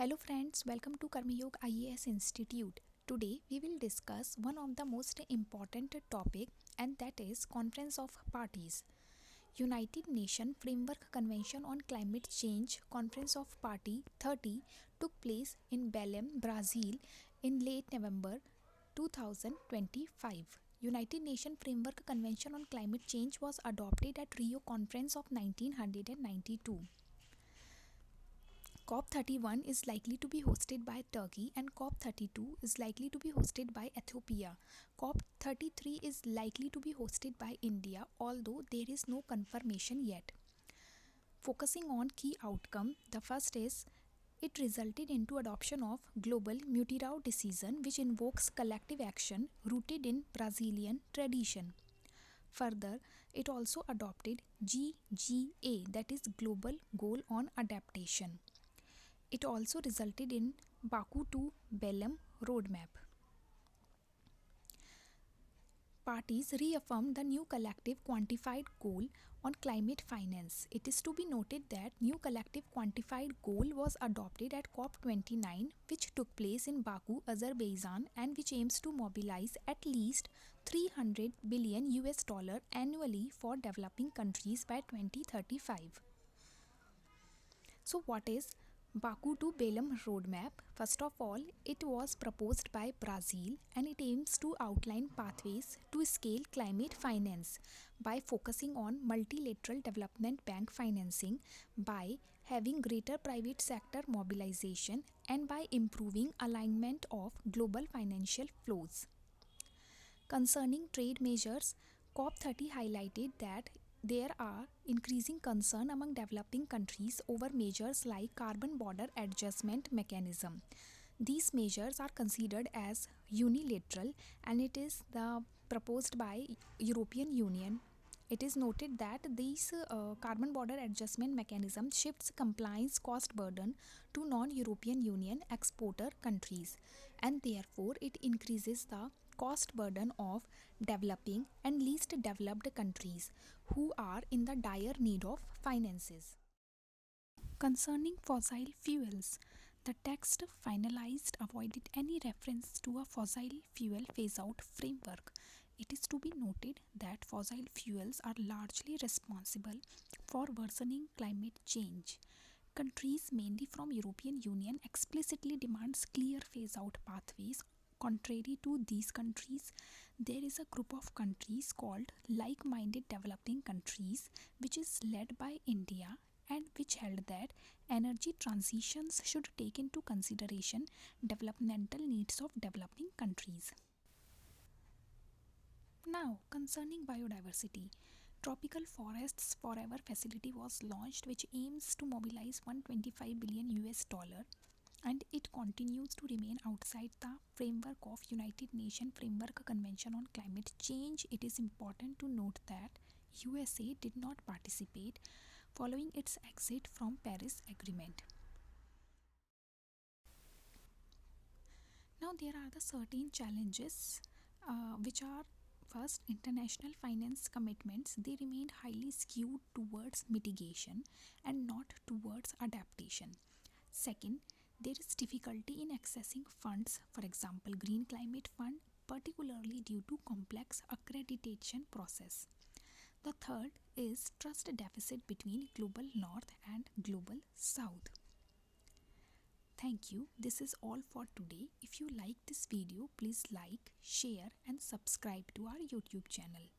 Hello friends, welcome to Karmyog IAS Institute. Today we will discuss one of the most important topic, and that is Conference of Parties. United Nations Framework Convention on Climate Change Conference of Party 30 took place in Belém, Brazil in late November 2025. United Nations Framework Convention on Climate Change was adopted at Rio Conference of 1992. COP-31 is likely to be hosted by Turkey and COP-32 is likely to be hosted by Ethiopia. COP-33 is likely to be hosted by India, although there is no confirmation yet. Focusing on key outcome, the first is it resulted into adoption of global multi-round decision which invokes collective action rooted in Brazilian tradition. Further, it also adopted GGA, that is Global Goal on Adaptation. It also resulted in Baku to Belém roadmap. Parties reaffirmed the new collective quantified goal on climate finance. It is to be noted that new collective quantified goal was adopted at COP29, which took place in Baku, Azerbaijan, and which aims to mobilize at least $300 billion annually for developing countries by 2035. So what is Baku to Belém roadmap? First of all, it was proposed by Brazil and it aims to outline pathways to scale climate finance by focusing on multilateral development bank financing, by having greater private sector mobilization, and by improving alignment of global financial flows. Concerning trade measures, COP30 highlighted that there are increasing concern among developing countries over measures like carbon border adjustment mechanism. These measures are considered as unilateral and it is proposed by European Union. It is noted that these carbon border adjustment mechanism shifts compliance cost burden to non-European Union exporter countries, and therefore it increases the cost burden of developing and least developed countries who are in the dire need of finances. Concerning fossil fuels, the text finalized avoided any reference to a fossil fuel phase-out framework. It is to be noted that fossil fuels are largely responsible for worsening climate change. Countries mainly from European Union explicitly demands clear phase-out pathways. Contrary to these countries, there is a group of countries called like-minded developing countries, which is led by India and which held that energy transitions should take into consideration developmental needs of developing countries. Now, concerning biodiversity, Tropical Forests Forever facility was launched, which aims to mobilize $125 billion and it continues to remain outside the framework of United Nations Framework Convention on Climate Change. It is important to note that USA did not participate following its exit from Paris Agreement. Now there are the certain challenges which are: first, international finance commitments, they remained highly skewed towards mitigation and not towards adaptation. Second, there is difficulty in accessing funds, for example Green Climate Fund, particularly due to complex accreditation process. The third is trust deficit between Global North and Global South. Thank you. This is all for today. If you like this video, please like, share and subscribe to our YouTube channel.